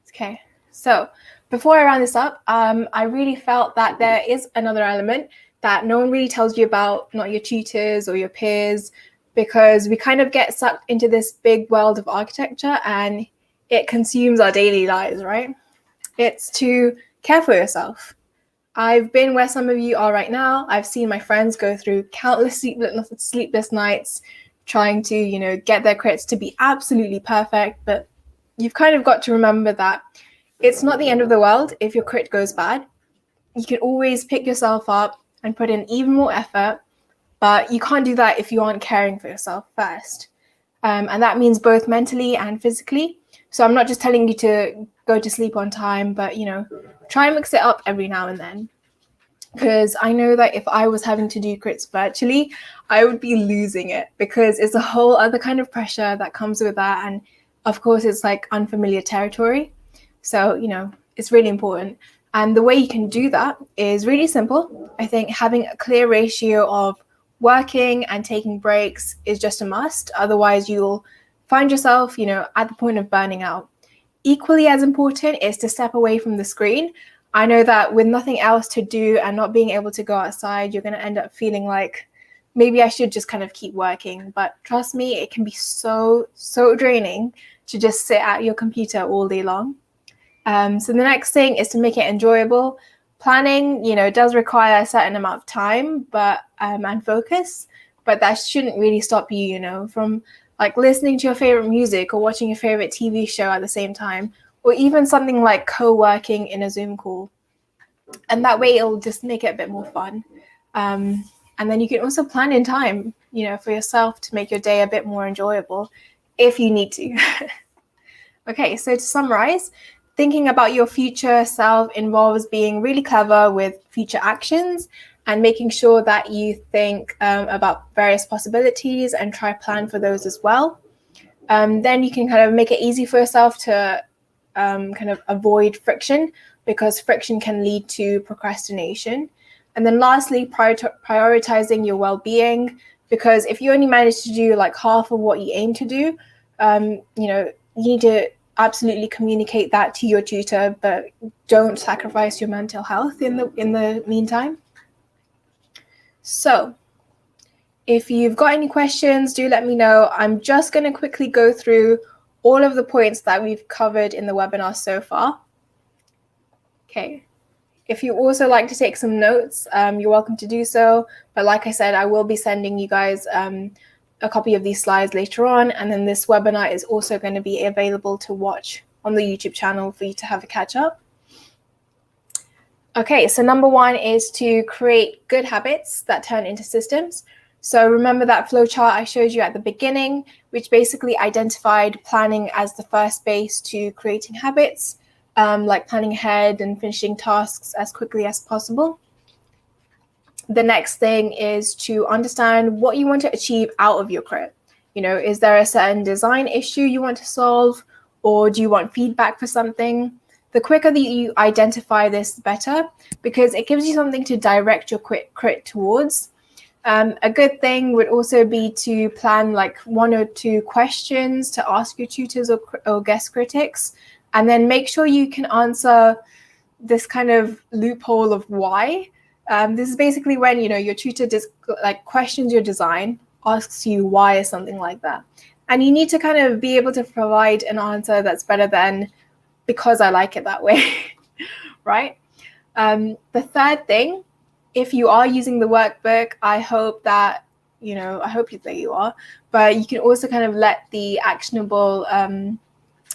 Speaker 1: Okay, so before I round this up, I really felt that there is another element that no one really tells you about, not your tutors or your peers, because we kind of get sucked into this big world of architecture and it consumes our daily lives, right? It's to care for yourself. I've been where some of you are right now. I've seen my friends go through countless sleepless nights trying to, get their crits to be absolutely perfect. But you've kind of got to remember that it's not the end of the world if your crit goes bad. You can always pick yourself up and put in even more effort, but you can't do that if you aren't caring for yourself first. And that means both mentally and physically. So I'm not just telling you to go to sleep on time, but, try and mix it up every now and then. Because I know that if I was having to do crits virtually, I would be losing it, because it's a whole other kind of pressure that comes with that. And of course, it's like unfamiliar territory. So, it's really important. And the way you can do that is really simple. I think having a clear ratio of working and taking breaks is just a must. Otherwise, you'll find yourself, at the point of burning out. Equally as important is to step away from the screen. I know that with nothing else to do and not being able to go outside, you're going to end up feeling like maybe I should just kind of keep working. But trust me, it can be so draining to just sit at your computer all day long. So the next thing is to make it enjoyable. Planning, does require a certain amount of time, and focus, but that shouldn't really stop you, from like listening to your favorite music or watching your favorite TV show at the same time, or even something like co-working in a Zoom call. And that way it'll just make it a bit more fun. And then you can also plan in time, for yourself to make your day a bit more enjoyable if you need to. Okay, so to summarize, thinking about your future self involves being really clever with future actions and making sure that you think about various possibilities and try plan for those as well. Then you can kind of make it easy for yourself to kind of avoid friction, because friction can lead to procrastination. And then lastly, prioritizing your well-being, because if you only manage to do like half of what you aim to do, you need to absolutely communicate that to your tutor, but don't sacrifice your mental health in the meantime. So if you've got any questions, do let me know. I'm just going to quickly go through all of the points that we've covered in the webinar so far. Okay. If you also like to take some notes, you're welcome to do so. But like I said, I will be sending you guys a copy of these slides later on. And then this webinar is also going to be available to watch on the YouTube channel for you to have a catch up. Okay, so number one is to create good habits that turn into systems. So remember that flowchart I showed you at the beginning, which basically identified planning as the first base to creating habits, like planning ahead and finishing tasks as quickly as possible. The next thing is to understand what you want to achieve out of your crit. Is there a certain design issue you want to solve, or do you want feedback for something? The quicker that you identify this, the better, because it gives you something to direct your crit towards. A good thing would also be to plan like 1 or 2 questions to ask your tutors or guest critics, and then make sure you can answer this kind of loophole of why. This is basically when, your tutor questions your design, asks you why or something like that. And you need to kind of be able to provide an answer that's better than because I like it that way, right? The third thing, if you are using the workbook, I hope that, I hope that you are, but you can also kind of let the actionable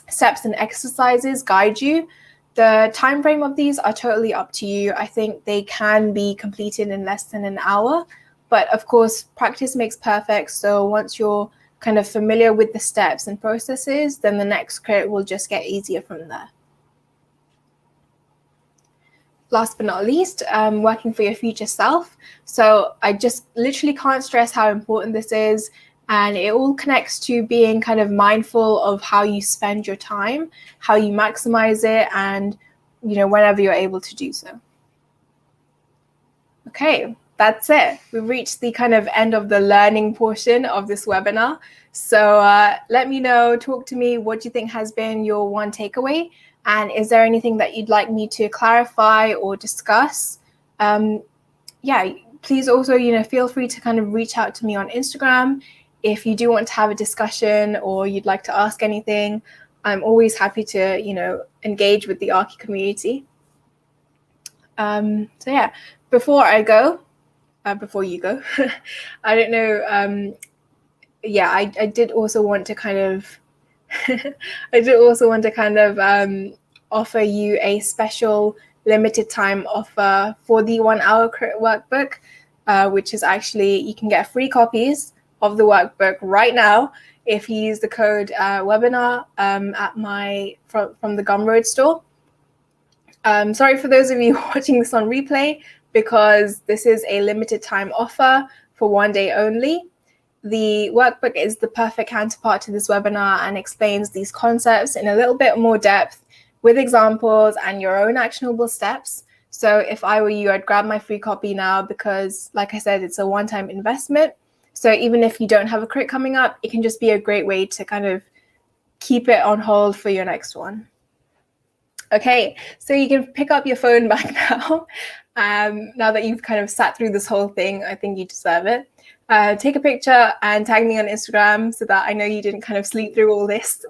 Speaker 1: steps and exercises guide you. The time frame of these are totally up to you. I think they can be completed in less than an hour, but of course, practice makes perfect. So once you're kind of familiar with the steps and processes, then the next crit will just get easier from there. Last but not least, working for your future self. So I just literally can't stress how important this is. And it all connects to being kind of mindful of how you spend your time, how you maximize it, and, whenever you're able to do so. Okay, that's it. We've reached the kind of end of the learning portion of this webinar. So let me know, talk to me, what do you think has been your one takeaway? And is there anything that you'd like me to clarify or discuss? Please also, feel free to kind of reach out to me on Instagram. If you do want to have a discussion or you'd like to ask anything, I'm always happy to, engage with the Archi community. Before I go, before you go, I don't know. I did also want to kind of offer you a special limited time offer for the 1 Hour Crit Workbook, which is actually, you can get free copies of the workbook right now if you use the code webinar from the Gumroad store. Sorry for those of you watching this on replay, because this is a limited time offer for one day only. The workbook is the perfect counterpart to this webinar and explains these concepts in a little bit more depth with examples and your own actionable steps. So if I were you, I'd grab my free copy now because, like I said, it's a one-time investment. So even if you don't have a crit coming up, it can just be a great way to kind of keep it on hold for your next one. Okay, so you can pick up your phone back now. Now that you've kind of sat through this whole thing, I think you deserve it. Take a picture and tag me on Instagram so that I know you didn't kind of sleep through all this.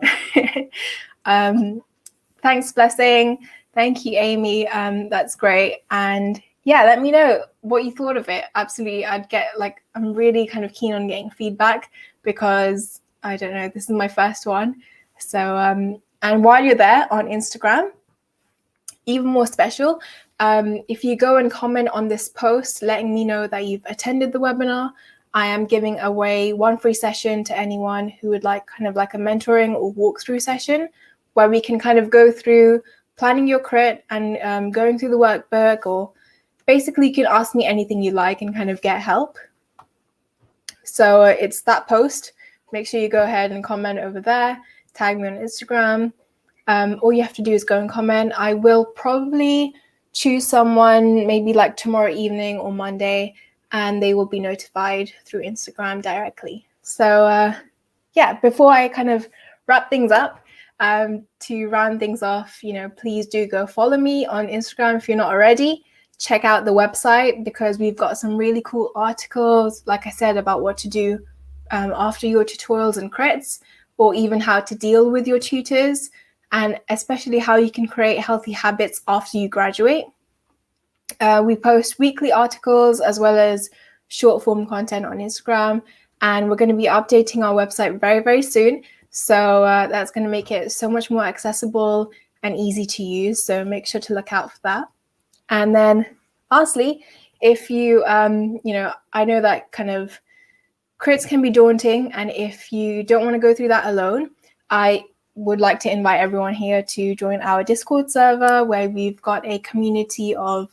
Speaker 1: Thanks, Blessing. Thank you, Amy. That's great. And yeah, let me know what you thought of it. Absolutely. I'm really kind of keen on getting feedback because I don't know, this is my first one. So, and while you're there on Instagram, even more special, if you go and comment on this post letting me know that you've attended the webinar, I am giving away one free session to anyone who would like kind of like a mentoring or walkthrough session where we can kind of go through planning your crit and going through the workbook, or basically you can ask me anything you like and kind of get help. So it's that post. Make sure you go ahead and comment over there, tag me on Instagram. All you have to do is go and comment. I will probably choose someone maybe like tomorrow evening or Monday, and they will be notified through Instagram directly. So yeah, before I kind of wrap things up, to round things off, please do go follow me on Instagram if you're not already. Check out the website because we've got some really cool articles, like I said, about what to do after your tutorials and crits, or even how to deal with your tutors, and especially how you can create healthy habits after you graduate. We post weekly articles as well as short form content on Instagram, and we're going to be updating our website very, very soon. So that's going to make it so much more accessible and easy to use. So make sure to look out for that. And then lastly, if you, I know that kind of crits can be daunting, and if you don't want to go through that alone, I would like to invite everyone here to join our Discord server where we've got a community of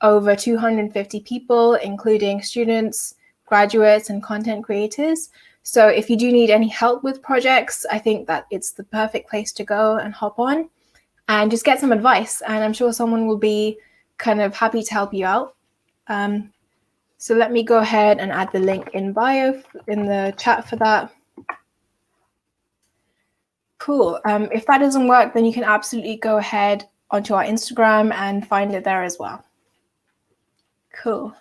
Speaker 1: over 250 people, including students, graduates, and content creators. So if you do need any help with projects, I think that it's the perfect place to go and hop on and just get some advice. And I'm sure someone will be kind of happy to help you out. So let me go ahead and add the link in bio in the chat for that. Cool. If that doesn't work, then you can absolutely go ahead onto our Instagram and find it there as well. Cool.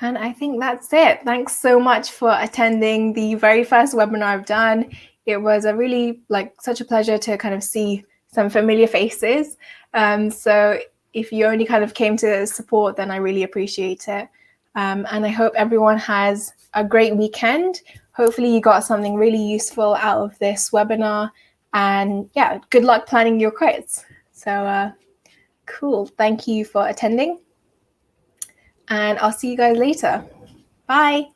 Speaker 1: And I think that's it. Thanks so much for attending the very first webinar I've done. It was a really such a pleasure to kind of see some familiar faces. So if you only kind of came to support, then I really appreciate it. And I hope everyone has a great weekend. Hopefully you got something really useful out of this webinar. And yeah, good luck planning your crits. So cool. Thank you for attending. And I'll see you guys later. Bye.